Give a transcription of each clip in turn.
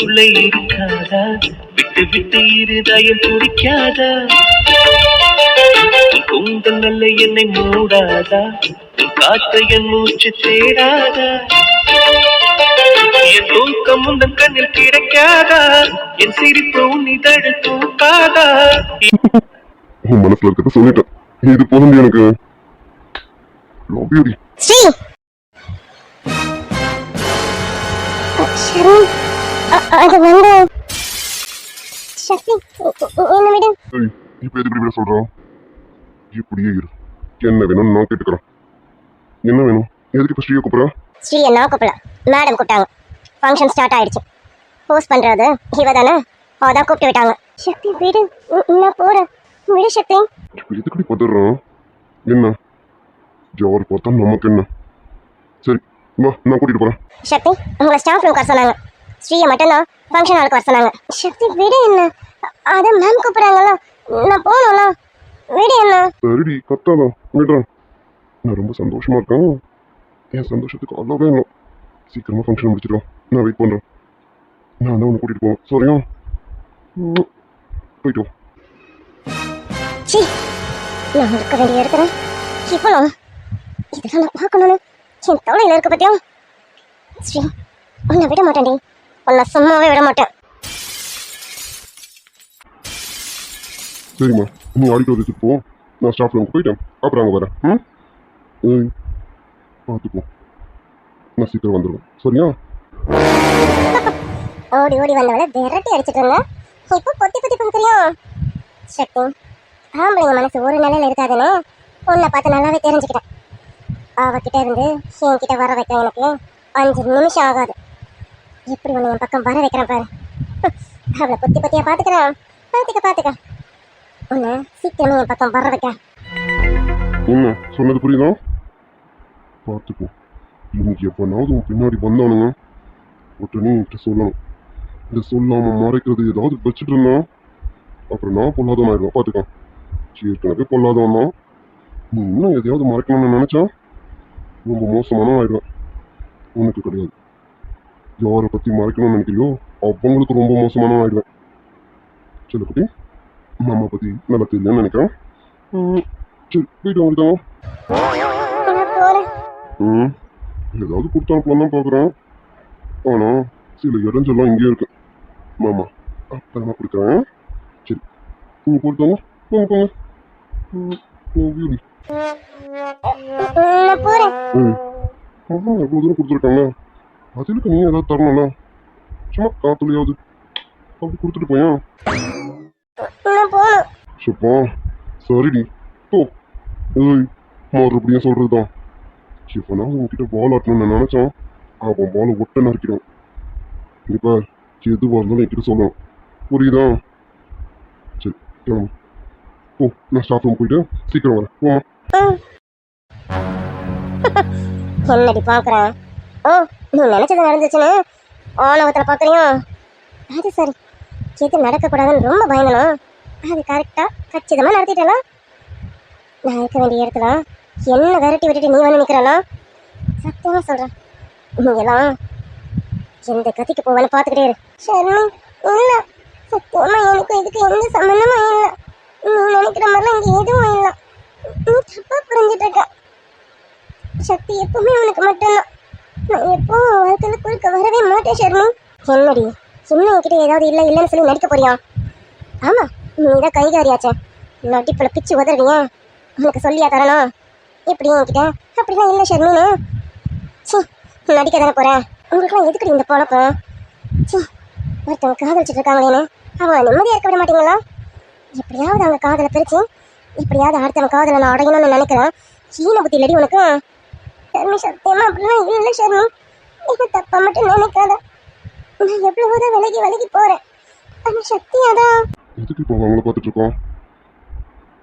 உள்ளே இருக்காதா விட்டு விட்டு இருதயம் துடிக்காதா கூந்தல் நல்ல என்னை மூடாதா காற்று என் மூச்சு தேடாதா என் தூக்கம் உந்தன் கண்ணில் கிடைக்காதா என் சிரிப்பு உன் இதழ் தூக்காதா உன் மனசுல இருக்கிறத சொல்லிட்டேன் இது போதும் எனக்கு லவ் யூ டி ஸ்ரீ அது வந்து சக்தி என்ன விடு இப்ப எதுக்கு இப்படி சொல்றான் இப்படியே இரு என்ன வேணும்னு நான் கேட்டுக்கிறேன் என்ன வேணும் எதுக்கு இப்ப ஸ்ரீயை கூப்பிடுறா ஸ்ரீ என்ன கூப்பிடல மேடம் கூப்பிட்டாங்க ஃபங்க்ஷன் ஸ்டார்ட் ஆயிடுச்சு போஸ்ட் பண்றது இவ தானே அதான் கூப்பிட்டு விட்டாங்க சக்தி விடு நான் போறேன் விடு சக்தி இப்ப எதுக்கு பதறான் என்ன யாரு பார்த்தா நமக்கு என்ன சரி வா நான் கூட்டிட்டு போறேன் சக்தி உங்களை ஸ்டாஃப் ரூம் வர சொன்னாங்க ஸ்ரீயை மட்டும்தான் ஃபங்க்ஷன் ஹாலுக்கு வர சொன்னாங்க சக்தி விடு என்ன அதான் மேம் கூப்பிடுறாங்களா நான் போகணும்ல விடு என்ன சரிடி கத்தாதான் விடுறேன் நான் ரொம்ப சந்தோஷமா இருக்கேன் என் சந்தோஷத்துக்கு அவ்வளோவே இல்லை சீக்கிரமா ஃபங்க்ஷன் முடிச்சிடுவோம் நான் வெயிட் பண்றேன் நான் தான் உன்னை கூட்டிட்டு போவேன் சரியா போயிட்டு வா சி நான் இருக்க வேண்டிய இடத்துல இவ்வளோ இதெல்லாம் நான் பார்க்கணும்னு என் தவளையில் இருக்க பத்தியா ஸ்ரீ உன்னை விட மாட்டேன்டி உன்னை சும்மாவே விட மாட்டேன் சரிம்மா நீ ஆடிட்டோர் வச்சுட்டு போ நான் ஸ்டாஃப் ரூமுக்கு போயிட்டேன் அப்புறம் அங்கே வரேன் பார்த்துப்போ நான் சீக்கிரம் வந்துடுவேன் சரியா ஓடி ஓடி வந்தவளை விரட்டி அடிச்சிட்டு இருந்தேன் இப்போ பொத்தி பொத்தி பார்க்குறியா சக்தி ஆம்பளைங்க மனசு ஒரு நிலையில இருக்காதுன்னு உன்னை பார்த்து நல்லாவே தெரிஞ்சுக்கிட்டேன் அவகிட்ட இருந்து என்கிட்ட வர வைக்க எனக்கு 5 நிமிஷம் ஆகாது எப்படி உன்னை என் பக்கம் வர வைக்கிறேன் பாரு அவளை பொத்தி பொத்தியா பார்த்துக்கிறேன் பார்த்துக்க உன்னை சீக்கிரமே என் பக்கம் வர வைக்க என்ன சொன்னது புரியுதா பார்த்துப்போ இன்னைக்கு எப்போனாவது உன் பின்னாடி வந்தானுங்க உடனே என்கிட்ட சொல்லணும் இதை சொல்லாம மறைக்கிறது ஏதாவது வச்சுட்டு இருந்தான் அப்புறம் நான் பொல்லாதவன் ஆயிடுவேன் பார்த்துக்கோ ஏற்கனவே பொல்லாதவன் தான் நீ இன்னும் எதையாவது மறைக்கணும்னு நினைச்சா ரொம்ப மோசமான ஆயிடுவேன் உனக்கு கிடையாது யாரை பத்தி மறைக்கணும்னு நினைக்கிறியோ அவங்களுக்கு ரொம்ப மோசமான ஆயிடுவேன் சரி பத்தி மாமா பத்தி நல்லா தெரியலன்னு நினைக்கிறேன் சரி போயிட்டு வந்துட்டோம் ஏதாவது கொடுத்து அனுப்பலாம் தான் பார்க்குறேன் ஆனால் சில இடைஞ்செல்லாம் இங்கேயே இருக்கு மாமா அப்புறமா கொடுக்குறேன் சரி நீங்கள் கொடுத்தாங்க போங்க வீடு எவ்வளோ தூரம் கொடுத்துருக்காங்க அதுக்கு நீ ஏதாவது தரணும்ல சும்மா காத்துலையாவது அப்படி கொடுத்துட்டு போயா சப்பா சரிடி போ ஏய் மறுபடியும் சொல்கிறது தான் இப்போ நான் உங்ககிட்ட பால் ஆட்டணும்னு நினச்சேன் அவன் பால் ஒட்ட நறுக்கிடும் இப்போ எதுவாக இருந்தாலும் என்கிட்ட சொல்லணும் புரியுதா சரி கிளம்பு ஓ நான் ஸ்டாஃப் ரூம் போயிட்டு சீக்கிரம் வரேன் போமா என்னடி பார்க்குறேன் ஓ நீ நினச்சது நடந்துச்சுன்னு ஆணவத்தில் பார்க்குறியா அது சரி எது நடக்கக்கூடாதுன்னு ரொம்ப பயந்தனும் அது கரெக்டாக கச்சிதமாக நடத்திட்டலாம் நான் இருக்க வேண்டிய இடத்துல என்ன விரட்டி விட்டுட்டு நீ வந்து நிற்கிறனா சத்தியமாக சொல்கிறேன் நீங்களாம் எந்த கத்திக்கு போவேன்னு பார்த்துக்கிட்டே இரு சரி இல்லை சத்தியமாக எனக்கு இதுக்கு எந்த சம்மந்தமும் இல்லை நீ நினைக்கிற மாதிரிலாம் இங்கே எதுவும் இல்லை நீ தப்பாக புரிஞ்சிட்டு இருக்க சக்தி எப்பவுமே உனக்கு மட்டும்தான் நான் எப்பவும் வாழ்க்கையில் குறுக்க வரவே மாட்டேன் ஷர்மி என்னடி இன்னும் என்கிட்ட ஏதாவது இல்லைன்னு சொல்லி நடிக்க போறியா ஆமாம் நீ தான் கைகாரியாச்சே நடிப்பில் பிச்சு உதறவியா உனக்கு சொல்லியா தரணும் எப்படி என்கிட்ட அப்படிலாம் இல்லை ஷர்மின்னு சி நடிக்க தானே போகிறேன் உங்களுக்குலாம் எதுக்குடி இந்த பொழப்பம் சி ஒருத்தவங்க காதலிச்சுட்டு இருக்காங்களேன்னு அவங்க நிம்மதியாக இருக்க விட மாட்டீங்களா எப்படியாவது அவங்க காதலை பிரித்து எப்படியாவது அடுத்தவங்க காதலை நான் அடையணும்னு நினைக்கிறேன் சீன புத்தி இல்லடி உனக்கு ஷர்மி சத்தியமா அப்படிலாம் இல்லை ஷர்மி என்ன தப்பா மட்டும் நினைக்காத நான் எவ்வளவுதான் விலகி போகிறேன் ஆனால் சக்தி அதான் எதுக்கு இப்போ அவங்கள பார்த்துட்டு இருக்கோம்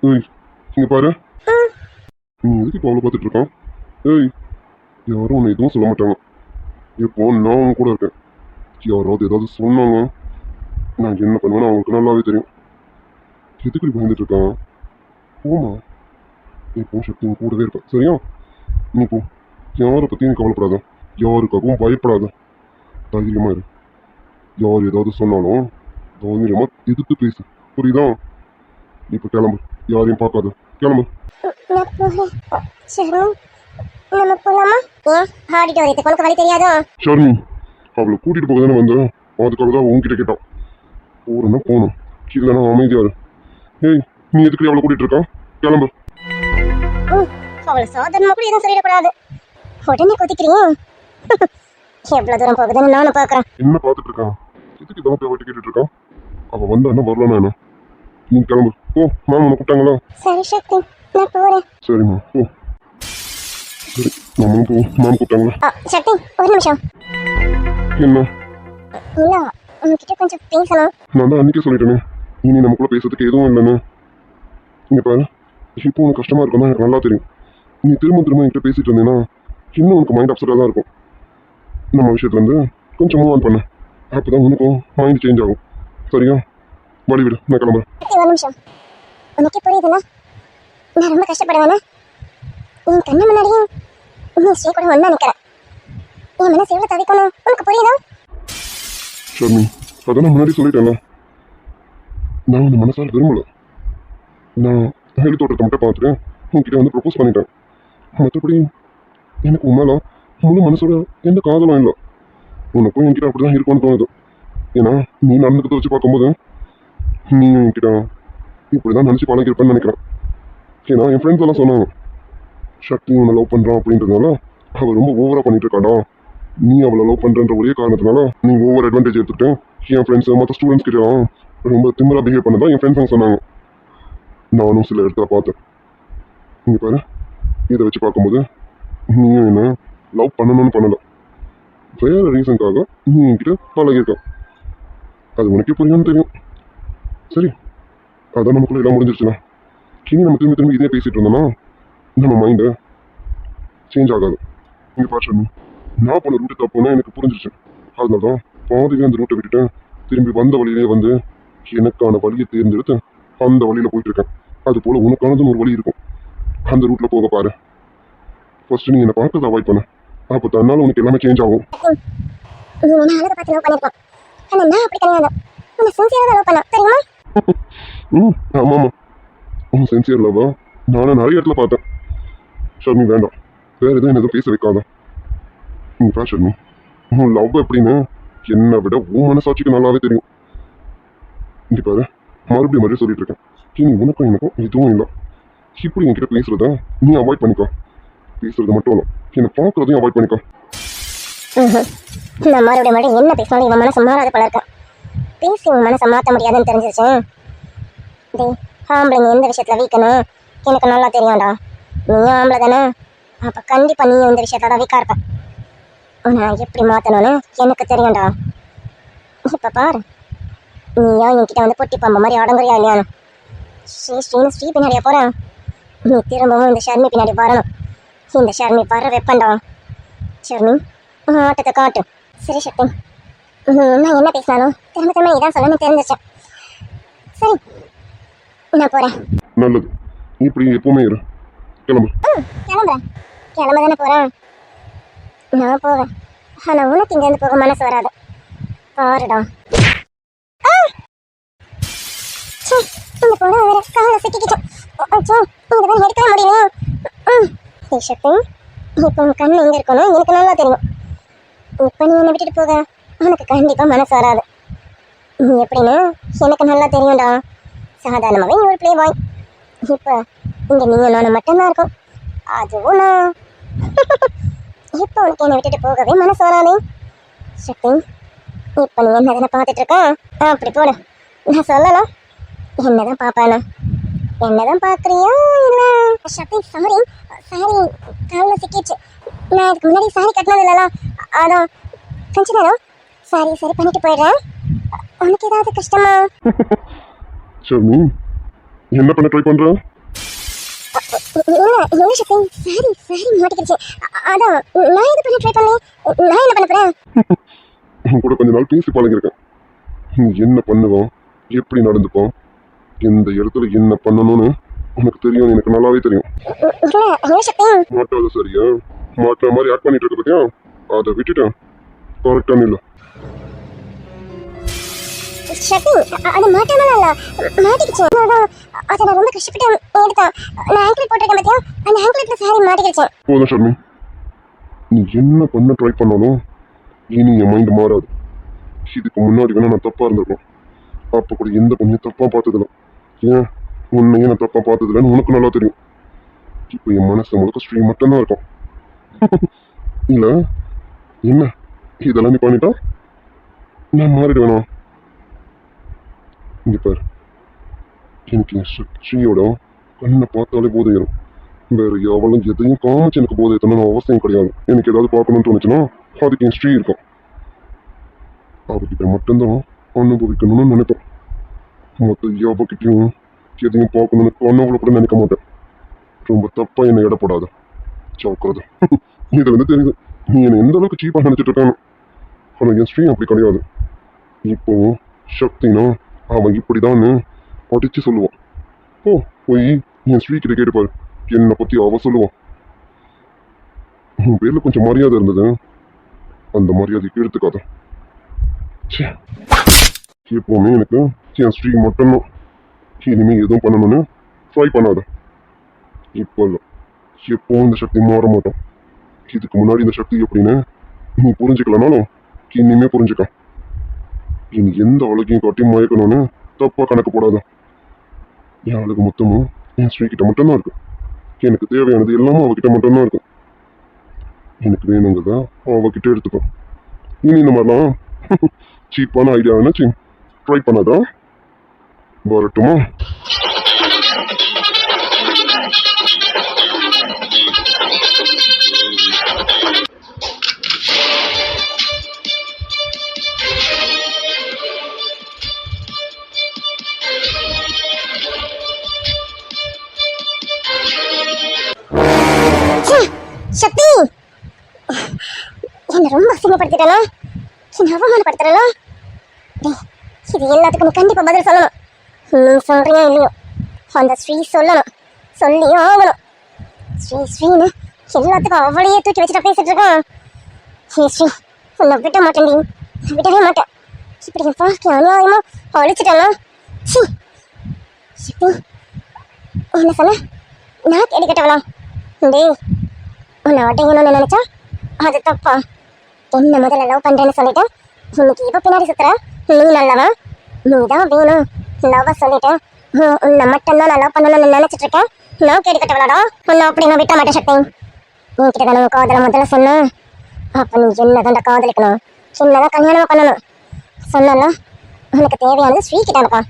ஏய் இங்கே பாரு நீ எதுக்கு இப்போ அவளை பார்த்துட்டு இருக்கான் ஏய் யாரும் உன்னை எதுவும் சொல்ல மாட்டாங்க இப்போ நான் அவங்க கூட இருக்கேன் யாராவது ஏதாவது சொன்னாங்க நான் என்ன பண்ணுவேன்னு அவங்களுக்கு நல்லாவே தெரியும் எதுக்கு பயந்துட்டு இருக்கான் போமா இப்போ சக்தி கூடவே இருப்பேன் சரியா நீ போ யாரை பற்றியும் கவலைப்படாத யாருக்காகவும் பயப்படாத தைரியமா இரு யார் ஏதாவது சொன்னாலும் தைரியமா எதிர்த்து பேசு, புரியுதா? இப்ப கிளம்பு, யாரையும் பார்க்காத, கிளம்பு. நான் போறேன். சரி, நம்ம போலாமா? ஏன் ஆடிட்டோரியத்துக்கு உனக்கு வழி தெரியாதோ? ஷர்மி, அவளை கூட்டிட்டு போக தானே வந்தேன், அதுக்காக தான் உன்கிட்ட கேட்டான். போறேன்னா போகணும், இல்லைன்னா அமைதியா இரு. ஏய், நீ எதுக்கு அவளை கூட்டிட்டு இருக்கான்? கிளம்பு. அவளை சாதாரணமா கூட எதுவும் சொல்லிடக்கூடாது. உடனே கொதிக்கிறீங்க. எவ்வளவு தூரம் போகுதுன்னு நானும் பாக்குறேன். என்ன பார்த்துட்டு இருக்கான்? எதுக்கு இதெல்லாம் போய் அவட்ட கேட்டுட்டு இருக்கான்? அவ வந்தா என்ன வரலன்னா என்ன? நீ கிளம்பு, ஓ மாமா உன்னை கூப்பிட்டாங்களா? சரி சக்தி, நான் போறேன். சரிம்மா, ஓ சரி, மாமனும் போ, மாமா கூப்பிட்டாங்களா? சக்தி, ஒரு நிமிஷம். என்ன? இல்ல, உங்ககிட்ட கொஞ்சம் பேசணும். நான் தான் அன்னைக்கே சொல்லிட்டேனே, இனி நமக்குள்ள பேசுறதுக்கு எதுவும் இல்லைன்னு. இங்க பாரு, இப்போ உனக்கு கஷ்டமா இருக்கும் தான் எனக்கு நல்லா தெரியும். நீ திரும்ப திரும்ப என்கிட்ட பேசிட்டு இருந்தேன்னா இன்னும் உனக்கு மைண்ட் அப்செட்டாக தான் இருக்கும். நம்ம விஷயத்துல இருந்து கொஞ்சம் மூவ் ஆன் பண்ண, அப்பதான் உனக்கும் மைண்ட் சேஞ்ச் ஆகும். சரியா? வழி விடு, நான் கிளம்புறேன். சக்தி, ஒரு நிமிஷம். உனக்கே புரியுதுல்ல, நான் ரொம்ப கஷ்டப்படுவேனா? என் கண்ணு முன்னாடியும் நீ ஸ்ரீ கூட ஒண்ணா நிக்கிறேன். என் மனசு எவ்வளவு தவிக்கணும் உனக்கு புரியுதா? ஷர்மி, அதான் நான் முன்னாடி சொல்லிட்டேன்ல, நான் உன்னை மனசால் விரும்பல. நான் ஹெலி தோட்டத்தை மட்டும் பார்த்துட்டு உன்கிட்ட வந்து ப்ரப்போஸ் பண்ணிட்டேன். மற்றபடி எனக்கு உன் மேல முழு மனசோட எந்த காதலும் இல்லை. உனக்கும் என்கிட்ட அப்படிதான் இருக்கும்னு தோணுது. ஏன்னா நீ நடந்துக்கிறத வச்சு பார்க்கும்போது நீயும் என்கிட்ட இப்படிதான் நினச்சி பழகிருப்பேன்னு நினைக்கிறேன். ஏன்னா என் ஃப்ரெண்ட்ஸ் எல்லாம் சொன்னாங்க, சக்தி உன்னை லவ் பண்ணுறான் அப்படின்றதுனால அவள் ரொம்ப ஓவராக பண்ணிட்டு இருக்காடா, நீ அவளை லவ் பண்ணுறன்ற ஒரே காரணத்தினால நீ ஓவர் அட்வான்டேஜ் எடுத்துக்கிட்டு என் ஃப்ரெண்ட்ஸ் மற்ற ஸ்டூடெண்ட்ஸ் கிட்ட ரொம்ப திமிரா பிஹேவ் பண்ணதான் என் ஃப்ரெண்ட்ஸ் சொன்னாங்க. நானும் சில இடத்துல பார்த்தேன். இங்கே பாரு, இதை வச்சு பார்க்கும்போது நீயும் என்ன லவ் பண்ணணும்னு பண்ணல, வேற ரீசனுக்காக நீ என்கிட்ட பழகிருக்க. அது உனக்கே புரியான்னு தெரியும். சரி, அதான் நமக்குள்ள எல்லாம் முடிஞ்சிருச்சுண்ணா. இனி நம்ம திரும்பி திரும்பி இதே பேசிட்டு இருந்தோம்னா நம்ம மைண்டு சேஞ்ச் ஆகாது. இங்கே பாரு ஷர்மி, நான் போன ரூட்டு தப்புன்னா எனக்கு புரிஞ்சிருச்சு. அதனால தான் பாதிவே அந்த ரூட்டை விட்டுட்டு திரும்பி வந்த வழியிலே வந்து எனக்கான வழியை தேர்ந்தெடுத்து அந்த வழியில போயிட்டு இருக்கேன். அது போல உனக்கானதுன்னு ஒரு வழி இருக்கும், அந்த ரூட்ல போக பாரு. ஃபர்ஸ்ட் நீ என்னை பார்க்கறத அவாய்ட் பண்ண, அப்போ தன்னால உனக்கு எல்லாமே சேஞ்ச் ஆகும். நீ என்ன அழகை பார்த்து லவ் பண்ணிருப்பான், ஆனா நான் அப்படி கிடையாது. உன்னை சின்சியரா லவ் பண்ண தெரியுமா? ஆமாம்மா, உன் சின்சியர் லவ்வா நானும் நிறைய இடத்துல பார்த்தேன். ஷர்மி வேண்டாம், வேற எதுவும் என்ன எதுவும் பேச வைக்காத. பா ஷர்மி, உன் லவ் எப்படின்னு என்னை விட உன் மனசாட்சிக்கு நல்லாவே தெரியும். இங்க பாரு, மறுபடியும் சொல்லிட்டு இருக்கேன், இனி உனக்கும் எனக்கும் எதுவும் இல்லை. இப்படி என்கிட்ட பேசுறத நீ அவாய்ட் பண்ணிக்கோ. பேசுறது மட்டும் இல்லை, என்னை பார்க்கறதையும் அவாய்ட் பண்ணிக்கோ. நான் மறுபடியும் என்ன பேசினாலும் இவன் மனசை மாறாத போல இருக்கேன். பேசி உன் மனசை மாற்ற முடியாதுன்னு தெரிஞ்சிருச்சு. டேய், ஆம்பளைங்க எந்த விஷயத்துல வீக்கன்னு எனக்கு நல்லா தெரியும்டா. நீயும் ஆம்பளை தானே, அப்போ கண்டிப்பாக நீயும் இந்த விஷயத்துல தான் வீக்காக இருப்பேன். உன்னை எப்படி மாற்றணும்னு எனக்கு தெரியும்டா. இப்போ பாரு, நீயா என்கிட்ட வந்து பொட்டி பாம்பு மாதிரி அடங்குறியா இல்லையானு? ஸ்ரீ பின்னாடியா போகிறேன். நீ திரும்பவும் இந்த ஷர்மி பின்னாடி வரணும். இந்த ஷர்மி வர வைப்பண்டா. ஷர்மி, ஆட்டத்தை காட்டு. சரி சக்தி, நான் என்ன பேசினாலும் திரும்ப திரும்ப இதான் சொல்லணும்னு தெரிஞ்சிச்சேன். சரி, நான் போகிறேன். நல்லது, இப்படி எப்பவுமே இரு. கிளம்பு. கிளம்புறேன். கிளம்ப தானே போகிறேன். நான் போவேன், ஆனால் உனக்கு இங்கேருந்து போக மனசு வராது. பாருடா. இந்த பொண்ணு வேற காலில் சிக்கிக்கிட்டோம். இங்கே தான் எடுக்கவே முடியும். சக்தி, இப்போ உன் கண்ணு எங்கே இருக்கணும் எனக்கு நல்லா தெரியும். இப்போ நீ என்னை விட்டுட்டு போக உனக்கு கண்டிப்பாக மனசு வராது. நீ எப்படின்னு எனக்கு நல்லா தெரியும்டா. சாதாரணமாகவே நீ ஒரு ப்ளே பாய். இப்போ இங்கே நீங்கள் நானும் மட்டும்தான் இருக்கும். அதுவும் நான் இப்போ உனக்கு என்னை விட்டுட்டு போகவே மனசு வராதே. சக்தி, இப்போ நீ என்ன தானே பார்த்துட்டு இருக்க? அப்படி போடு, நான் சொல்லலாம். என்னதான் பார்ப்பானா? என்னதான் பார்க்குறியா இல்லை? சக்தி, சாரி காலில் சிக்கிடுச்சு. நான் இதுக்கு முன்னாடி சாரி கட்டினது இல்லைல்ல, அதான் கொஞ்ச நேரம் சாரி சரி பண்ணிட்டு போயிடுறேன். உனக்கு ஏதாவது கஷ்டமா? ஷர்மி, என்ன பண்ண ட்ரை பண்ற? இல்ல சக்தி, சாரி மாட்டிக்கிடுச்சு. அதான் நான் எது பண்ண ட்ரை பண்ணேன். நான் என்ன பண்ண போறேன்? உன் கூட கொஞ்ச நாள் பேசி பழகிருக்கேன். நீ என்ன பண்ணுவோம், எப்படி நடந்துப்போம், எந்த இடத்துல என்ன பண்ணணும்னு உனக்கு தெரியும், எனக்கு நல்லாவே தெரியும். இல்ல சக்தி, மாட்டாத சரியா? மாட்டுற மாதிரி ஆக்ட் பண்ணிட்டு இருக்க பத்தியா? அதை விட்டுட்டேன். கரெக்டான இல்லை சக்தி அது மாட்டாமலாம் இல்ல மாட்டிக்கிச்சு. அதான் அதை நான் ரொம்ப கஷ்டப்பட்டு எடுத்தேன். நான் ஆங்கிள் போட்டிருக்கேன் பார்த்தியா, அந்த ஆங்கிள் சாரி மாட்டிக்கிச்சேன். போதும் ஷர்மி, நீ என்ன பண்ண ட்ரை பண்ணாலும் இனி என் மைண்ட் மாறாது. இதுக்கு முன்னாடி வேணா நான் தப்பா இருந்திருக்கேன். அப்ப கூட எந்த பொண்ணையும் தப்பா பார்த்ததில்ல. ஏன் உன்னையே நான் தப்பா பார்த்ததில்லன்னு உனக்கு நல்லா தெரியும். இப்போ என் மனசு முழுக்க ஸ்ரீ மட்டும்தான் இருக்கும். இல்ல என்ன இதெல்லாம் நீ பண்ணிட்டா நான் மாறிடுவேனா? இங்க பாரு, எனக்கு என் ஸ்ரீயோட கண்ணை பார்த்தாலே போதை ஏறும். வேற எவளும் எதையும் காமிச்சு எனக்கு போதை ஏற்றணும்னு அவசியம் கிடையாது. எனக்கு ஏதாவது பார்க்கணும்னு தோணுச்சுன்னா அதுக்கு என் ஸ்ரீ இருக்கும். அவகிட்ட மட்டும்தான் அனுபவிக்கணும்னு நினைப்பேன். மொத்த யாபக்கிட்டையும் எதையும் பார்க்கணும்னு கனவுல கூட நினைக்க மாட்டேன். ரொம்ப தப்பா என்னை இடப்படாத ஜாக்கிரதை. இதுல இருந்து தெரியுது நீ என்னை எந்த அளவுக்கு சீப்பா நினைச்சிட்டு இருக்கான்னு. ஆனா என் ஸ்ரீ அப்படி கிடையாது. இப்போ சக்தினா அவன் இப்படிதான்னு படிச்சு சொல்லுவான். போய் என் ஸ்ரீ கிட்ட கேட்டுப்பாரு, என்னை பத்தி அவ சொல்லுவான். உன் பேர்ல கொஞ்சம் மரியாதை இருந்தது, அந்த மரியாதைக்கு எடுத்துக்காத. எப்பவுமே எனக்கு என் ஸ்ரீ மட்டும்தான். இனிமே எதுவும் பண்ணணும்னு ட்ரை பண்ணாத. இப்போ இல்லை, எப்பவும் இந்த சக்தி மாற மாட்டோம். இதுக்கு முன்னாடி இந்த சக்தி எப்படின்னு நீ புரிஞ்சுக்கலனாலும் இனிமே புரிஞ்சுக்க. இனி எந்த அழகையும் காட்டி மயக்கணும்னு தப்பா கணக்கு போடாத. என் அழகு மொத்தமும் என் ஸ்ரீ கிட்ட மட்டும்தான் இருக்கு. எனக்கு தேவையானது எல்லாமே அவகிட்ட மட்டும்தான் இருக்கு. எனக்கு வேணுங்கிறத அவகிட்ட எடுத்துக்கோ. இனி இந்த மாதிரிலாம் சீப்பான ஐடியா நினைச்சு ட்ரை பண்ணாதா. வரட்டுமா? சக்தி என்ன ரொம்ப அசிங்கப்படுத்திட்டா, என்ன அவமானப்படுத்துறா. இது எல்லாத்துக்கும் கண்டிப்பா பதில் சொல்லணும். நீ சொல்றியா இல்லையோ அந்த ஸ்ரீ சொல்லணும், சொல்லியும் ஆகணும். ஸ்ரீன்னு எல்லாத்துக்கும் அவளையே தூக்கி வச்சுட்டு பேசிட்டு இருக்கான். ஸ்ரீ உன்னை விட மாட்டேன், விடவே மாட்டேன். இப்படி என் வாழ்க்கை அநியாயமா அழிச்சிட்டானா. சக்தி என்ன சொன்ன? நான் கேள்வி கேட்டவளா? டேய், உன்னை அடையணும்னு நினைச்சா அது தப்பா? என்ன முதல்ல லவ் பண்றேன்னு சொல்லிட்டேன், இன்னைக்கு இப்ப பின்னாடி சுத்துற. நீ நல்லவன், நீ தான் வேணும். லவ் சொல்லிட்டேன், உன்னை மட்டும்தான் நான் லவ் பண்ணணும்னு நினைச்சிட்டு இருக்கேன். நான் கேட்டுக்கிட்டவளாடா, உன்னை அப்படி நான் விட்ட மாட்டேன். சக்தி நீ கிட்ட தானே காதலை முதல்ல சொன்னேன். அப்ப நீ என்னதான்டா காதலிக்கணும், என்னதான் கல்யாணமா பண்ணணும். சொன்னா உனக்கு தேவையானது ஸ்ரீ கிட்ட இருக்கா?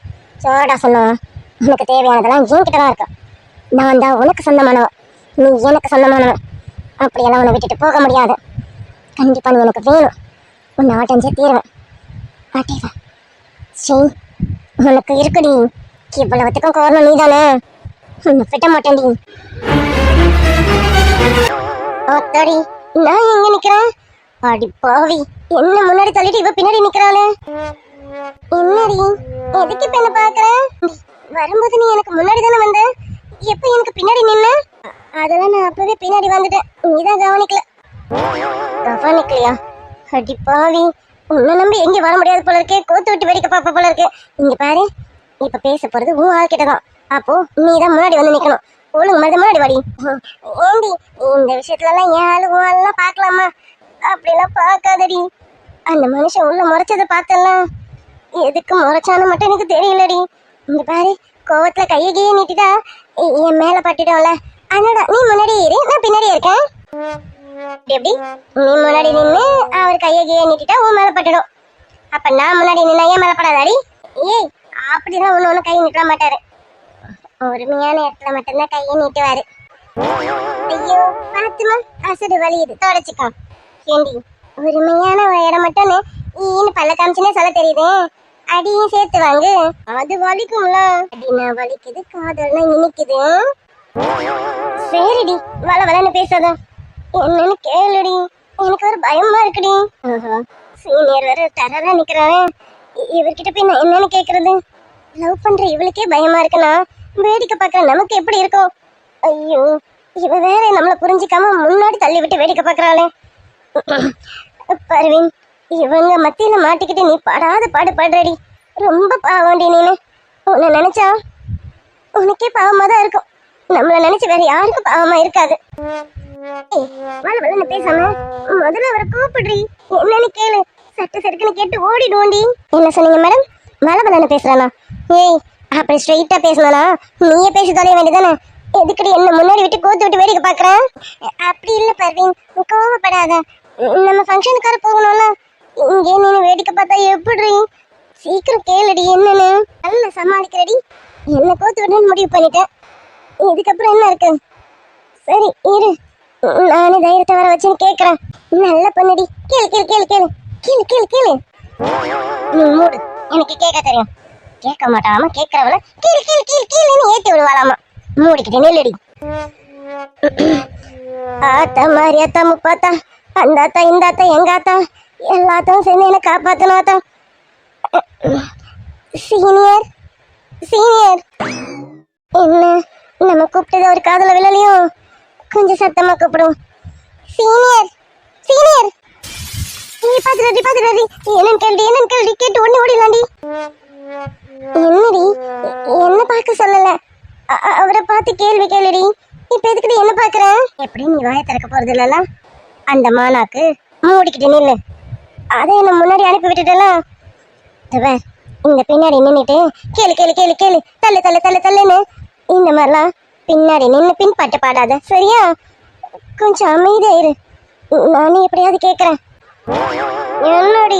சோடா சொன்னா உனக்கு தேவையானதெல்லாம் என் கிட்ட தான் இருக்கு. நான் தான் உனக்கு சொந்தமானவன், நீ எனக்கு சொந்தமானவன். அப்படியெல்லாம் உன்னை விட்டுட்டு போக முடியாது. கண்டிப்பா நீ எனக்கு வேணும். உன்னை அடைஞ்சே தீருவேன். அடைவ ஸ்ரீ உனக்கு இருக்குடி. இவ்வளவுத்துக்கும் காரணம் நீ தானே. உன்னை விட்ட மாட்டேன்டி. அத்தாடி, நான் எங்க நிக்கிறேன்? அடி பாவி, என்ன முன்னாடி தள்ளிட்டு இவ பின்னாடி நிக்கிறாளே. என்னடி எதுக்கு இப்ப என்ன பாக்குற? வரும்போது நீ எனக்கு முன்னாடி தானே வந்த, எப்ப எனக்கு பின்னாடி நின்ன? அதெல்லாம் நான் அப்பவே பின்னாடி வந்துட்டேன், நீதான் கவனிக்கல. கவனிக்கலையா? அடி பாவி, உன்னை நம்பி எங்க வர முடியாது போல இருக்கே. கோத்து விட்டு வேடிக்கை பாப்ப போல இருக்கு. இங்க பாரு, இப்ப பேச போறது உன் ஆள்கிட்டதான். அப்போ நீ தான் முன்னாடி வந்து நிக்கணும். ஒழுங்கு மாதிரி முன்னாடி வாடி. ஏண்டி இந்த விஷயத்துல எல்லாம் என் ஆளு உன் ஆளுலாம் பாக்கலாமா? அப்படிலாம் பார்க்காதடி. அந்த மனுஷன் உள்ள முறைச்சதை பார்த்தலாம், எதுக்கு முறைச்சானு மட்டும் எனக்கு தெரியலடி. இங்க பாரு, கோவத்துல கையை கையை நீட்டிட்டா என் மேல பட்டுட்டோம்ல. அதனால நீ முன்னாடி இரு, நான் பின்னாடி இருக்கேன். எப்படி நீ முன்னாடி நின்று அவர் கையை கையை நீட்டிட்டா உன் மேல பட்டுடும். அப்ப நான் முன்னாடி நின்னா ஏன் மேல படாதாடி? ஏய், அப்படிதான் ஒண்ணு கையை நீட்ட மாட்டாரு. ஒருமையான இடத்துல மட்டும்தான் கையை நீட்டுவாரு. ஐயோ பாத்துமா, அசடு வலியுது, தொடச்சுக்கோ. ஏண்டி ஒருமையான இடம் மட்டும் ஈன்னு பல்ல காமிச்சுன்னே சொல்ல தெரியுது. அடியும் சேர்த்து வாங்கு, அது வலிக்கும்ல. அடினா வலிக்குது, காதல்னா இனிக்குது. சரிடி, வள வளன்னு பேசாத, என்னன்னு கேளுடி. எனக்கு ஒரு பயமா இருக்குடி. சீனியர் வேற டெரரா நிக்கிறாரு. இவர்கிட்ட போய் நான் என்னன்னு கேக்குறது? லவ் பண்ற இவளுக்கே பயமா இருக்குன்னா வேடிக்கை பாக்குற நமக்கு எப்படி இருக்கும்? ஐயோ, இவ வேற நம்மள புரிஞ்சிக்காம முன்னாடி தள்ளி விட்டு வேடிக்கை பாக்குறாளே. பர்வீன், இவங்க மத்தியில மாட்டிக்கிட்டு நீ படாத பாடு படுறடி. ரொம்ப பாவண்டி நீனு. உன்னை நினைச்சா உனக்கே பாவமா தான் இருக்கும். நம்மள நினைச்சு வேற யாருக்கும் பாவமா இருக்காது. வள பேசாம முதல்ல அவரை கூப்பிடுறீ, என்னன்னு கேளு. சட்டு சட்டுக்குன்னு கேட்டு ஓடிடுவோண்டி. என்ன சொன்னீங்க மேடம்? வள பேசுறானா? ஏய், அப்படி ஸ்ட்ரெயிட்டா பேசினானா நீயே பேசி தொலைய வேண்டியதானே? எதுக்கடி என்ன முன்னாடி விட்டு கோத்து விட்டு வேடிக்கை பாக்குறேன்? அப்படி இல்ல பர்வீன், கோவப்படாத. நம்ம ஃபங்க்ஷனுக்கார போகணும்ல, இங்கே நீ வேடிக்கை பார்த்தா எப்படி? சீக்கிரம் கேளுடி என்னன்னு. நல்ல சமாளிக்கிறடி. என்ன கோத்து விடணும்னு முடிவு பண்ணிட்டேன். இதுக்கப்புறம் என்ன இருக்கு? சரி இரு, நானே தைரியத்தை வர வச்சுன்னு கேட்கறேன். நல்ல பொண்ணுடி. கேளு கேளு கேளு கேளு கேளு கேளு கேளு. நீ மூடு, எனக்கு கேட்க தெரியும். கேட்க மாட்டாம கேட்கறவள கேளு கேளு கேளு கேளுன்னு ஏத்தி விடுவாளாமா. மூடிக்கிட்டு நில்லுடி. ஆத்தா மாதிரி அத்தா முப்பாத்தா, அந்த அத்தா இந்த அத்தா எங்க அத்தா எல்லாத்தையும் சேர்ந்து என்ன காப்பாத்தணும் அத்தா. Senior senior. என்ன நம்ம கூப்பிட்டது ஒரு காதல விழலையும்? கொஞ்சம் சத்தமா கூப்பிடுவோம். Senior senior. பாத்துறாடி என்னன்னு கேள்வி கேட்டு ஒண்ணு ஓடிடலாண்டி. என்னடி என்ன பார்க்க சொல்லல, அவரை பார்த்து கேள்வி கேளுடி. இப்ப எதுக்குடி என்ன பாக்குற? எப்படி நீ வாய திறக்க போறது இல்லல? அந்த மானாக்கு மூடிக்கிட்டு நில்லு. அதை என்ன முன்னாடி அனுப்பி விட்டுட்டலாம். இந்த பின்னாடி நின்னுட்டு கேளு கேளு கேளு கேளு தள்ளு தள்ளு தள்ளு தள்ளுன்னு இந்த மாதிரிலாம் பின்னாடி நின்று பின்பட்டு பாடாத, சரியா? கொஞ்சம் அமைதியா இரு, நானே எப்படியாவது கேட்கறேன். என்னடி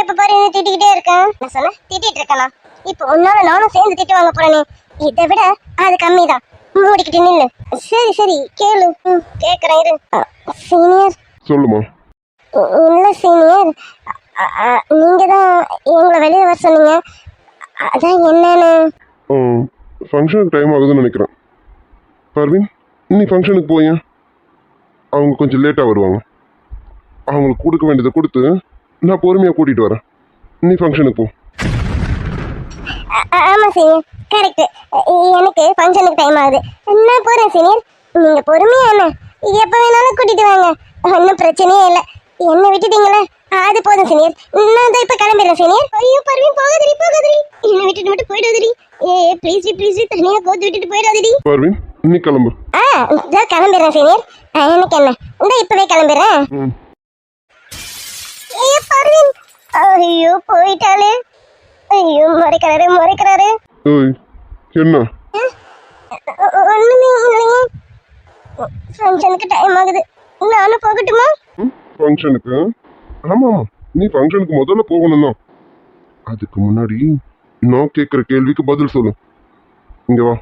எப்ப பாரு என்ன திட்டிக்கிட்டே இருக்கேன்? நான் சொன்ன திட்டிட்டு இருக்கேனா? இப்ப உன்னால நானும் சேர்ந்து திட்டு வாங்க போறேனே, இதை விட அது கம்மிதான். மூடிக்கிட்டு நில்லு. சரி சரி கேளு. கேக்குறேன் இரு. சீனியர். சொல்லுமா. இல்ல சீனியர், நீங்க தான் எங்களை வெளியே வர சொன்னீங்க. அதான் என்னன்னு. ஃபங்க்ஷனுக்கு டைம் ஆகுதுன்னு நினைக்கிறேன். பர்வீன், நீ ஃபங்க்ஷனுக்கு போய் அவங்க கொஞ்சம் லேட்டாக வருவாங்க. அவங்களுக்கு கொடுக்க வேண்டியதை கொடுத்து நான் பொறுமையாக கூட்டிகிட்டு வரேன். நீ ஃபங்க்ஷனுக்கு போ. ஆமா சீனியர், கரெக்ட். எனக்கு ஃபங்க்ஷனுக்கு டைம் ஆகுது, நான் போறேன் சீனியர். நீங்க பொறுமையா என்ன எப்ப வேணாலும் கூட்டிட்டு வாங்க, ஒன்றும் பிரச்சனையே இல்லை. என்ன விட்டுட்டீங்களே அது போதும் சீனியர். நான் தான் இப்ப கிளம்பிடுறேன் சீனியர். ஐயோ பர்வீன் போகாதடி போகாதடி, என்ன விட்டுட்டு மட்டும் போயிடாதடி. ப்ளீஸ் ப்ளீஸ் தனியா கோத்து விட்டுட்டு போயிடாதடி. பர்வீன் நீ கிளம்பு. நான் கிளம்பிடுறேன் சீனியர். எனக்கு என்ன, இந்த இப்பவே கிளம்பிடுறேன். பர்வீன், ஐயோ போயிட்டாலே. ஐயோ முறைக்கிறாரு முறைக்கிறாரு. என்ன? ஒண்ணுமே இல்லையே, ஃபங்க்ஷனுக்கு டைம் ஆகுது, நானும் போகட்டுமா? ஃபங்க்ஷனுக்கு? ஆமா நீ ஃபங்க்ஷனுக்கு முதல்ல போகணும் தான். அதுக்கு முன்னாடி நான் கேட்குற கேள்விக்கு பதில் சொல்லு. இங்க வா,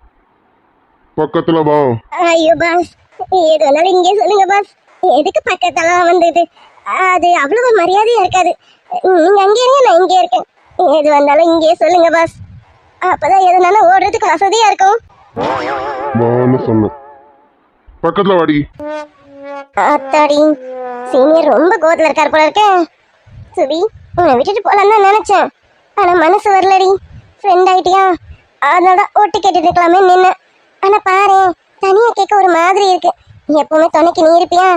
பக்கத்துல வா. ஐயோ பாஸ், எது வந்தாலும் இங்கே சொல்லுங்க பாஸ். எதுக்கு பக்கத்துல வந்துட்டு? அது அவ்வளவு மரியாதையா இருக்காது. நீங்க அங்கே இருங்க, நான் இங்கே இருக்கேன். எது வந்தாலும் இங்கே சொல்லுங்க பாஸ், அப்பதான் எதுனாலும் ஓடுறதுக்கு வசதியா இருக்கும். வான்னு சொன்னேன், பக்கத்துல வாடி. அத்தாடி, சீனியர் ரொம்ப கோவத்துல இருக்காரு போல இருக்க. சுபி, உன்னை விட்டுட்டு போலான்னு தான் நினைச்சேன், ஆனா மனசு வரலடி. ஃப்ரெண்ட் ஆயிட்டியா, அதனால ஓட்டு கேட்டுட்டு இருக்கலாமே நின்ன. ஆனா பாரு, தனியா கேட்க ஒரு மாதிரி இருக்கு. எப்பவுமே துணைக்கு நீ இருப்பியா,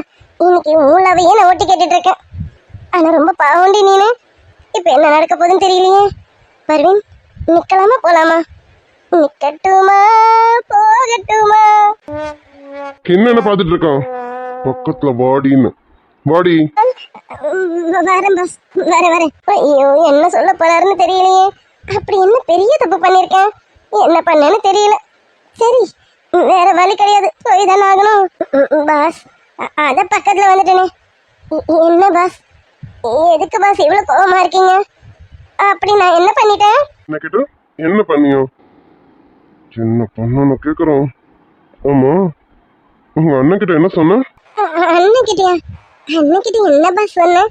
இன்னைக்கு ஊழாவையே நான் ஓட்டு கேட்டுட்டு இருக்கேன். ஆனா ரொம்ப பாவண்டி நீனு. இப்ப என்ன நடக்க போகுதுன்னு தெரியலையே. பர்வீன், நிக்கலாமா போலாமா? நிக்கட்டுமா போகட்டுமா? என்ன பார்த்துட்டு இருக்கான்? பக்கத்துல வாடின்னு. வாடி. வரேன் பாஸ், வரேன். ஐயோ என்ன சொல்ல போறாருன்னு தெரியலையே. அப்படி என்ன பெரிய தப்பு பண்ணிருக்கேன், என்ன பண்ணேன்னு தெரியல. சரி, வேற வழி கிடையாது, போய் தானே ஆகணும். பாஸ், அத பக்கத்துல வந்துட்டேனே. என்ன பாஸ், எதுக்கு பாஸ் இவ்வளவு கோவமா இருக்கீங்க? அப்படி நான் என்ன பண்ணிட்டேன்? என்ன கேட்ட? என்ன பண்ணியோ? என்ன பண்ணு கேக்குறோம். ஆமா, உங்க அண்ணன் கிட்ட என்ன சொன்ன? அண்ணன்கிட்டயா? அண்ணன்கிட்ட என்ன பாஸ் சொன்ன?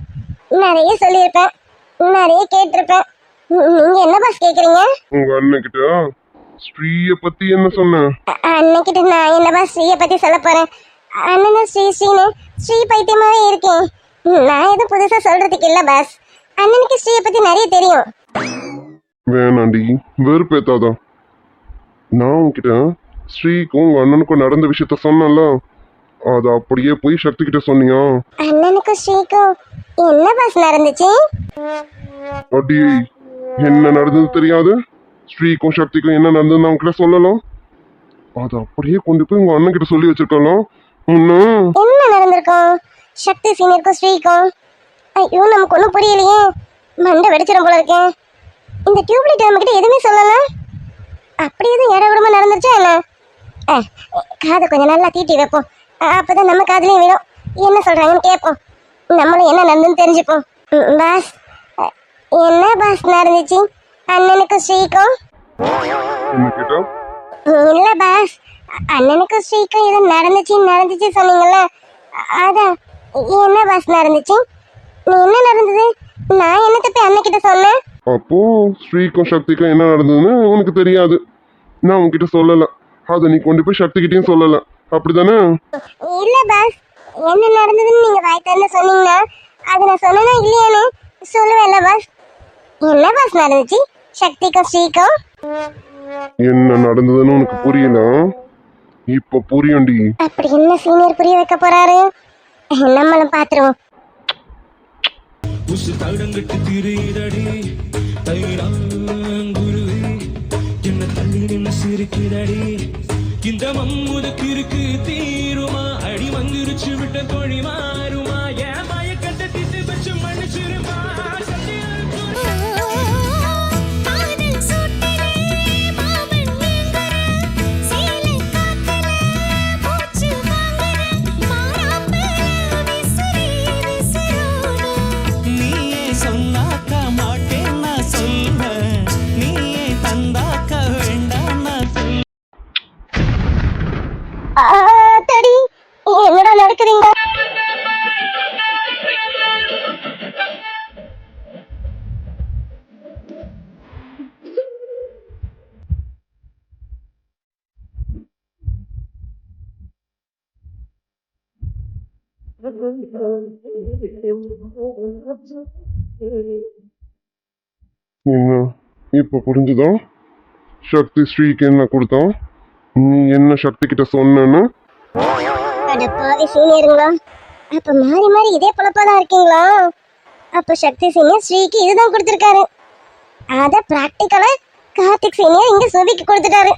நிறைய சொல்லியிருப்பேன், நிறைய கேட்டிருப்பேன். நீங்க என்ன பாஸ் கேக்குறீங்க? உங்க அண்ணன் கிட்ட ஸ்ரீய பத்தி என்ன சொன்ன? அண்ணன் கிட்ட நான் என்ன பாஸ் ஸ்ரீய பத்தி சொல்ல போறேன்? அண்ணன் ஸ்ரீன்னு ஸ்ரீ பைத்தியமாவே இருக்கேன். நான் எதுவும் புதுசா சொல்றதுக்கு இல்ல பாஸ். அண்ணனுக்கு ஸ்ரீய பத்தி நிறைய தெரியும். வேணாண்டி, வெறுப்பேத்தாதான். நான் உன்கிட்ட ஸ்ரீக்கும் உங்க அண்ணனுக்கும் நடந்த விஷயத்த சொன்னல, அது அப்படியே போய் சக்தி கிட்ட சொன்னியா? அண்ணனுக்கும் ஸ்ரீக்கும் என்ன பாஸ் நடந்துச்சு? அடியே, என்ன நடந்தது தெரியாது. ஸ்ரீக்கும் சக்திக்கும் என்ன நடந்ததுன்னு அவங்க கிட்ட சொல்லலாம். அதை அப்படியே கொண்டு போய் உங்க அண்ணன் கிட்ட சொல்லி வச்சிருக்கலாம். இன்னும் என்ன நடந்திருக்கும் சக்தி சீனியருக்கும் ஸ்ரீக்கும்? ஐயோ நமக்கு ஒன்றும் புரியலையே, மண்டை வெடிச்சிடும் போல இருக்கேன். இந்த டியூப்லைட் நம்ம கிட்ட எதுவுமே சொல்லல. அப்படி எதுவும் இட விடமா நடந்துருச்சா என்ன? காதை கொஞ்சம் நல்லா தீட்டி வைப்போம், அப்பதான் நம்ம காதுலயும் விடும். என்ன சொல்றாங்கன்னு கேட்போம், நம்மளும் என்ன நடந்துன்னு தெரிஞ்சுப்போம். பாஸ், என்ன பாஸ் நடந்துச்சு அண்ணனுக்கும் ஸ்ரீக்கும்? என்ன கேட்டா? இல்ல பாஸ், அண்ணனுக்கும் ஸ்ரீக்கும் ஏதோ நடந்துச்சு சொன்னீங்கல்ல, அதான் என்ன பாஸ் நடந்துச்சு? நீ என்ன நடந்தது? நான் என்னத்த போய் அண்ணன்கிட்ட சொன்னேன்? அப்போ ஸ்ரீக்கும் சக்திக்கும் என்ன நடந்ததுன்னு உனக்கு தெரியாது. நான் உன்கிட்ட சொல்லல, அதை நீ கொண்டு போய் சக்திகிட்டையும் சொல்லல, அப்படிதானே? இல்ல பாஸ், என்ன நடந்ததுன்னு நீங்க வாய் திறந்து சொன்னீங்கன்னா அது நான் சொன்னேனா இல்லையானு சொல்லுவேன்ல பாஸ். என்ன பாஸ் நடந்துச்சு சக்திக்கும் ஸ்ரீக்கும்? என்ன நடந்ததுன்னு உனக்கு புரியல, இப்ப புரியும்டி. அப்படி என்ன சீனியர் புரிய வைக்க போறாரு, நம்மளும் பாத்துருவோம். உசு தடங்கிட்டு திரிதடி தைராங்குருவி என்ன தள்ளி நின்று சிரிக்கிறடி இந்த மம்முதுக்கு இருக்கு தீருமா அடி வந்துருச்சு விட்ட கோழி மாறுமா ஏன் மயக்கட்ட திட்டு வச்சு மன்னிச்சிருமா தடி என்னடா நடக்குதுங்க? என்ன இப்ப புரிஞ்சுதா? சக்தி ஸ்ரீக்கு என்ன கொடுத்தான், நீ என்ன சக்தி கிட்ட சொன்னு? அடப்பாவி சீனியருங்களா, அப்ப மாறி மாறி இதே பொழப்பாதான் இருக்கீங்களா? அப்ப சக்தி சீனியர் ஸ்ரீக்கு இதுதான் கொடுத்திருக்காரு, அத பிராக்டிக்கலா கார்த்திக் சீனியர் இங்க சுபிக்கு கொடுத்துட்டாரு.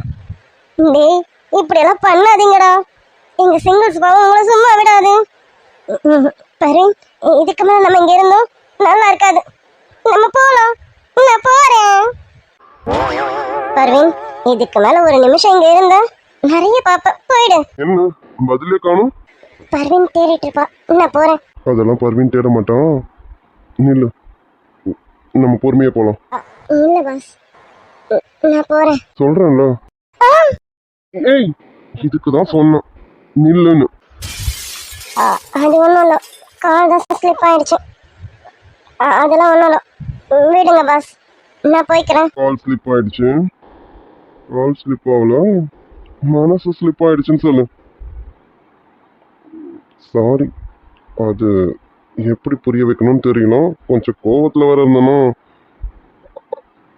டேய் இப்படி எல்லாம் பண்ணாதீங்கடா, எங்க சிங்கிள்ஸ் பாவம் உங்களை சும்மா விடாது. பாரு, இதுக்கு மேல நம்ம இங்க இருந்தோம் நல்லா இருக்காது, நம்ம போலாம். நான் போறேன். பர்வீன், இதுக்கு மேல ஒரு நிமிஷம் இங்க இருந்தா நிறைய பாப்ப, போயிடு. என்ன பதிலே காணும்? பர்வீன் தேடிட்டு இருப்பா, நான் போறேன். அதெல்லாம் பர்வீன் தேட மாட்டான், நில்லு, நம்ம பொறுமையா போலாம். இல்ல பாஸ், நான் போறேன். சொல்றேன்ல. ஏய், இதுக்குதான் சொன்னேன் நில்லுன்னு. அது ஒண்ணும் இல்ல, கால் தான் ஸ்லிப் ஆயிடுச்சு. அதெல்லாம் ஒண்ணும் இல்ல, விடுங்க பாஸ், நான் போய்க்கிறேன். கால் ஸ்லிப் ஆயிடுச்சு? கால் ஸ்லிப் ஆகல, மனசு ஸ்லிப் ஆயிடுச்சுன்னு சொல்லு. சாரி, அது எப்படி புரிய வைக்கணும்னு தெரியல, கொஞ்சம் கோவத்துல வர இருந்தனோ,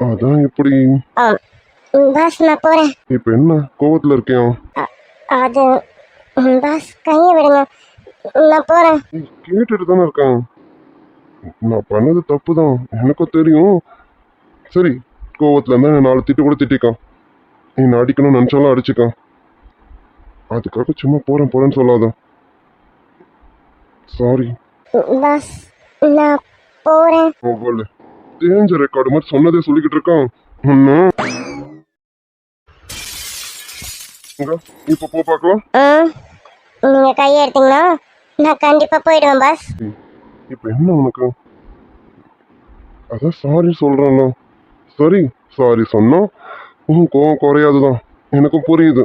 அதான் எப்படி. பாஸ் நான் போறேன். இப்ப என்ன கோவத்துல இருக்கியா? அது பாஸ் கையை விடுங்க, நான் போறேன். கேட்டுட்டு தானே இருக்கான், நான் பண்ணது தப்பு தான் எனக்கும் தெரியும். சரி, கோவத்துல இருந்தா நாலு திட்டு கூட திட்டிக்கான், என்ன அடிக்கணும்னு நினைச்சாலும் அடிச்சுக்கான், அதுக்காக சும்மா போறேன்னு சொல்லாத. சாரி பாஸ், நான் போறேன். ஒவ்வொரு தேஞ்ச ரெக்கார்டு மாதிரி சொன்னதே சொல்லிக்கிட்டு இருக்கான். இன்னும் இப்ப போ பார்க்கலாம். நீங்க கையை எடுத்தீங்கன்னா நான் கண்டிப்பா போயிடுவேன் பாஸ். இப்ப என்ன உனக்கு? அதான் சாரி சொல்றேன்ல. சரி, சாரி சொன்னா உன் கோவம் குறையாதுதான், எனக்கும் புரியுது.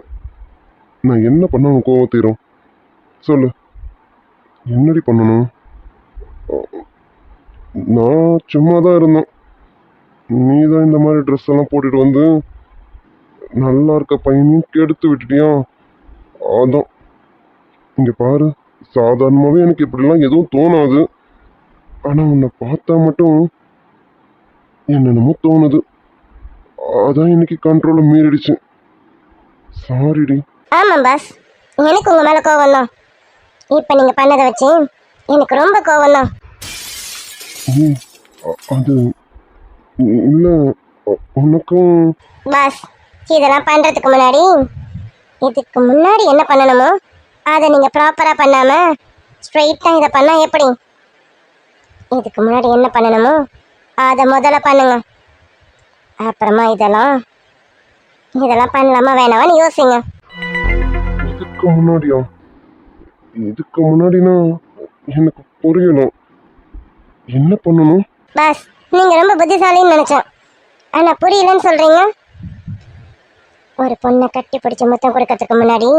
நான் என்ன பண்ண உன் கோவம் தீரும் சொல்லு, என்னடி பண்ணணும்? நான் சும்மா தான் இருந்தேன், நீ தான் இந்த மாதிரி ட்ரெஸ் எல்லாம் போட்டுட்டு வந்து நல்லா இருக்க பையனையும் கெடுத்து விட்டுட்டியா, அதான். இங்க பாரு, சாதாரணமாவே எனக்கு இப்படிலாம் எதுவும் தோணாது, ஆனா உன்னை பார்த்தா மட்டும் என்னென்னமோ தோணுது, அதான் இன்னைக்கு கண்ட்ரோலை மீறிடுச்சு. சாரிடி. ஆமா பாஸ், எனக்கு உங்க மேல கோவம் தான். இப்ப நீங்க பண்ணதை வச்சு எனக்கு ரொம்ப கோவம் தான். அது இல்லை உனக்கும் பாஸ் இதெல்லாம் பண்றதுக்கு முன்னாடி இதுக்கு முன்னாடி என்ன பண்ணணுமோ அதை நீங்க ப்ராப்பரா பண்ணாம ஸ்ட்ரைட்டா இதை பண்ணா எப்படி? இதுக்கு முன்னாடி என்ன பண்ணணுமோ அதை முதல்ல பண்ணுங்க. அப்புறமா இதெல்லாம் பண்ணலாமா வேணாமான்னு யோசிங்க. இதுக்கு முன்னாடியா? இதுக்கு முன்னாடினா எனக்கு புரியணும். என்ன பண்ணணும்? பாஸ் நீங்க ரொம்ப புத்திசாலின்னு நினைச்சேன், ஆனா புரியலன்னு சொல்றீங்க. ஒரு பொண்ணை கட்டி பிடிச்ச முத்தம் கொடுக்கறதுக்கு முன்னாடி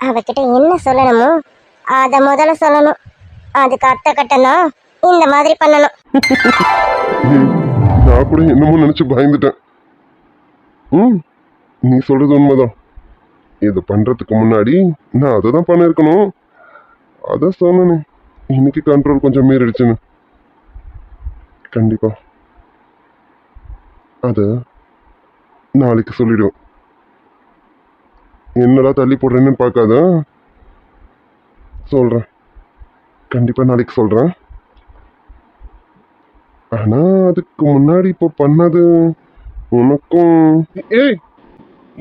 அவகிட்ட என்ன சொல்லணுமோ அதை முதல்ல சொல்லணும். அதுக்கு அர்த்த கட்டணா இந்த மாதிரி பண்ணணும். நான் கூட என்னமோ நினைச்சு பயந்துட்டேன். நீ சொல்றது உண்மைதான். இது பண்றதுக்கு முன்னாடி நான் அதை தான் பண்ணிருக்கணும். அதான் சொன்னேனே, இன்னைக்கு கண்ட்ரோல் கொஞ்சம் மீறிடுச்சுன்னு. கண்டிப்பா அத நாளைக்கு சொல்லிடுவோம். என்னடா தள்ளி போடுறேன்னு பார்க்காத, சொல்றேன். கண்டிப்பா நாளைக்கு சொல்றேன். ஆனா அதுக்கு முன்னாடி இப்போ பண்ணது உனக்கும். ஏய்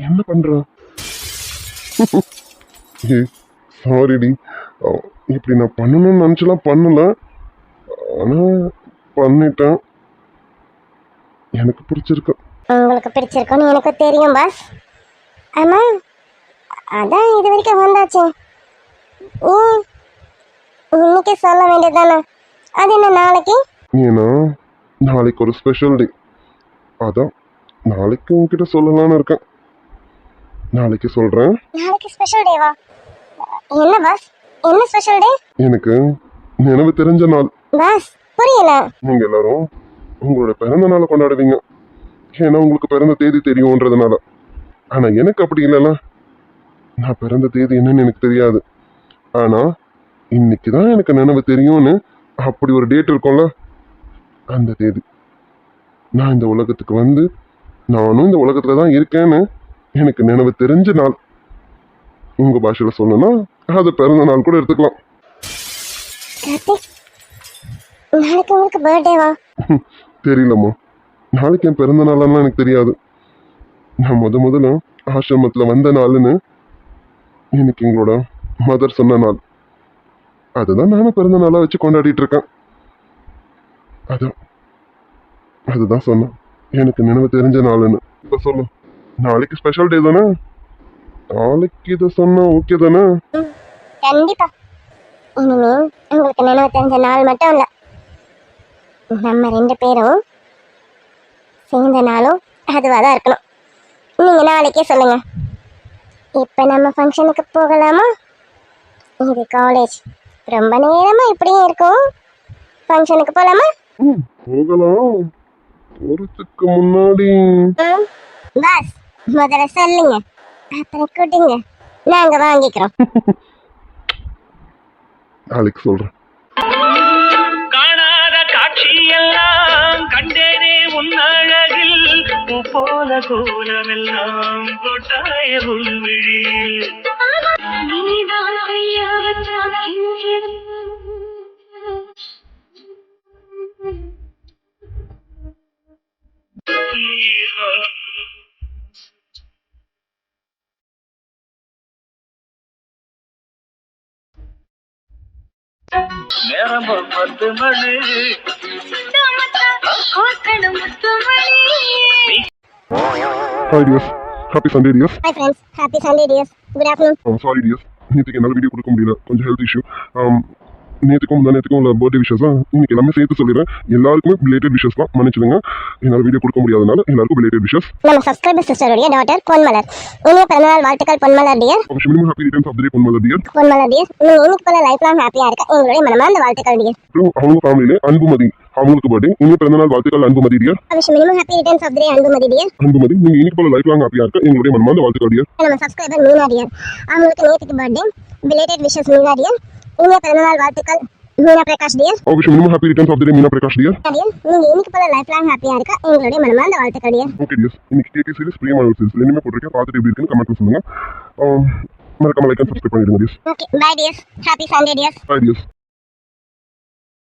என்ன பண்ற? ஏய் சாரிடி, இப்படி நான் பண்ணணும்னு நினச்சலாம் பண்ணல, ஆனா பண்ணிட்டேன். எனக்கு பிடிச்சிருக்கு. உங்களுக்கு பிடிச்சிருக்குன்னு எனக்கு தெரியும் பாஸ். ஆமா அதான் இது வரைக்கும் வந்தாச்சு. இன்னைக்கு சொல்ல வேண்டியதானே? அது என்ன நாளைக்கு? ஏன்னா நாளைக்கு ஒரு ஸ்பெஷல் டே, அதான் நாளைக்கு உங்ககிட்ட சொல்லலாம்னு இருக்கேன். நாளைக்கு சொல்றேன். நாளைக்கு ஸ்பெஷல் டேவா? என்ன பாஸ், என்ன ஸ்பெஷல் டே? எனக்கு நினைவு தெரிஞ்ச நாள். பாஸ் புரியல. நீங்க எல்லாரும் உங்களோட பிறந்த நாளை கொண்டாடுவீங்க, ஏன்னா உங்களுக்கு பிறந்த தேதி தெரியும்ன்றதுனால. ஆனா எனக்கு அப்படி இல்லைல்ல. நான் பிறந்த தேதி என்னன்னு எனக்கு தெரியாது, ஆனா இன்னைக்கு தான் எனக்கு நினைவு தெரியும்னு அப்படி ஒரு டேட் இருக்கும்ல, அந்த தேதி. நான் இந்த உலகத்துக்கு வந்து நானும் இந்த உலகத்துல தான் இருக்கேன்னு எனக்கு நினைவு தெரிஞ்ச நாள். உங்க பாஷையில சொல்லணும்னா அது பிறந்த நாள் கூட எடுத்துக்கலாம். கார்த்திக், நாளைக்கு உங்களுக்கு பர்த்டேவா? தெரியலம்மா, நாளைக்கு என் பிறந்த நாளெல்லாம் எனக்கு தெரியாது. நான் முதல்ல ஆசிரமத்தில் வந்த நாள்னு எனக்கு எங்களோட மதர் சொன்ன நாள். அதுதான் நானும் பிறந்த நாளாக வச்சு கொண்டாடிட்டு இருக்கேன். அதுதான் சொன்னேன், எனக்கு நினைவு தெரிஞ்ச நாள்னு. இப்போ சொல்லு, நாளைக்கு ஸ்பெஷல் டே தானே? நாளைக்கு இதை சொன்னா ஓகே தானே? கண்டிப்பா. இனிமே உங்களுக்கு நினைவு தெரிஞ்ச நாள் மட்டும் இல்ல, நம்ம 2 பேரும் சேர்ந்த நாளும் அதுவாக தான் இருக்கணும். நீங்க நாளைக்கே சொல்லுங்க. இப்ப நம்ம ஃபங்க்ஷனுக்கு போகலாமா? இது காலேஜ், ரொம்ப நேரமா இப்படியே இருக்கும். ஃபங்க்ஷனுக்கு போகலாமா? போகலாம். போறதுக்கு முன்னாடி பாஸ் முதல்ல சொல்லுங்க, அப்புறம் கூட்டுங்க, நாங்க வாங்கிக்கிறோம். நாளைக்கு சொல்றேன். காணாத காட்சியெல்லாம் கண்டேனே உன் அழகில், பூ போல கோலமெல்லாம் கொட்டாய உள்விழியில். நேரம் 10 மணி. Hi dears, happy Sunday dears. Hi friends, happy Sunday dears. Good afternoon. Sorry dears, நேற்றுக்கு என்னால் வீடியோ கொடுக்க முடியல, கொஞ்சம் ஹெல்த் இஷ்யூ. நேற்றுக்கும் முந்தானேற்றுக்கும் உள்ள பர்த்டே விஷஸ் தான் இன்னைக்கு எல்லாமே சேர்த்து சொல்லிடுறேன். எல்லாருக்குமே பிலேட்டட் விஷஸ் தான், மன்னிச்சிடுங்க. என்னால் வீடியோ கொடுக்க முடியாதனால எல்லாருக்கும் பிலேட்டட் விஷஸ். நம்ம சப்ஸ்கிரைபர் சிஸ்டருடைய டாட்டர் பொன்மலர், இனிய பிறந்தநாள் வாழ்த்துக்கள் Ponmalar dear. Many more happy returns of the day Ponmalar dear. Ponmalar dear, நீங்க இன்னைக்கு போல லைஃப் லாங் ஹாப்பியா இருக்க எங்களுடைய மனமார்ந்த வாழ்த்துக்கள் டியர். அப்புறம் அவங்க ஃபேமிலியிலே அன்புமதி, அவங்களுக்கு பர்த்டே. இனிய பிறந்தநாள் வாழ்த்துக்கள் Anbumathi dear. Wish minimum happy returns of the day Anbumathi dear. Anbumathi, நீங்க இன்னைக்கு போல லைஃப் லாங் ஹாப்பியா இருக்க எங்களுடைய மனமார்ந்த வாழ்த்துக்கள் டியர். நம்ம சப்ஸ்கிரைபர் மீனா டியர், அவங்களுக்கு நேற்றுக்கு birthday, belated wishes Meena dear. இனிய பிறந்தநாள் வாழ்த்துக்கள் Meena Prakash dear. Wish minimum happy returns of the day Meena Prakash dear. நீங்க இன்னைக்கு போல லைஃப் லாங் ஹாப்பியா இருக்க எங்களுடைய மனமார்ந்த வாழ்த்துக்கள் டியர். ஓகே டியர்ஸ், இன்னைக்கு கேகே சீரிஸ் பிரியமான சீரிஸ் இனிமே போட்டிருக்கேன், பார்த்துட்டு எப்படி இருக்குன்னு கமெண்ட்ல சொல்லுங்க. மறக்காம லைக் அண்ட் சப்ஸ்கிரைப் பண்ணிடுங்க dears. Okay bye dears, happy Sunday dears. Bye tears.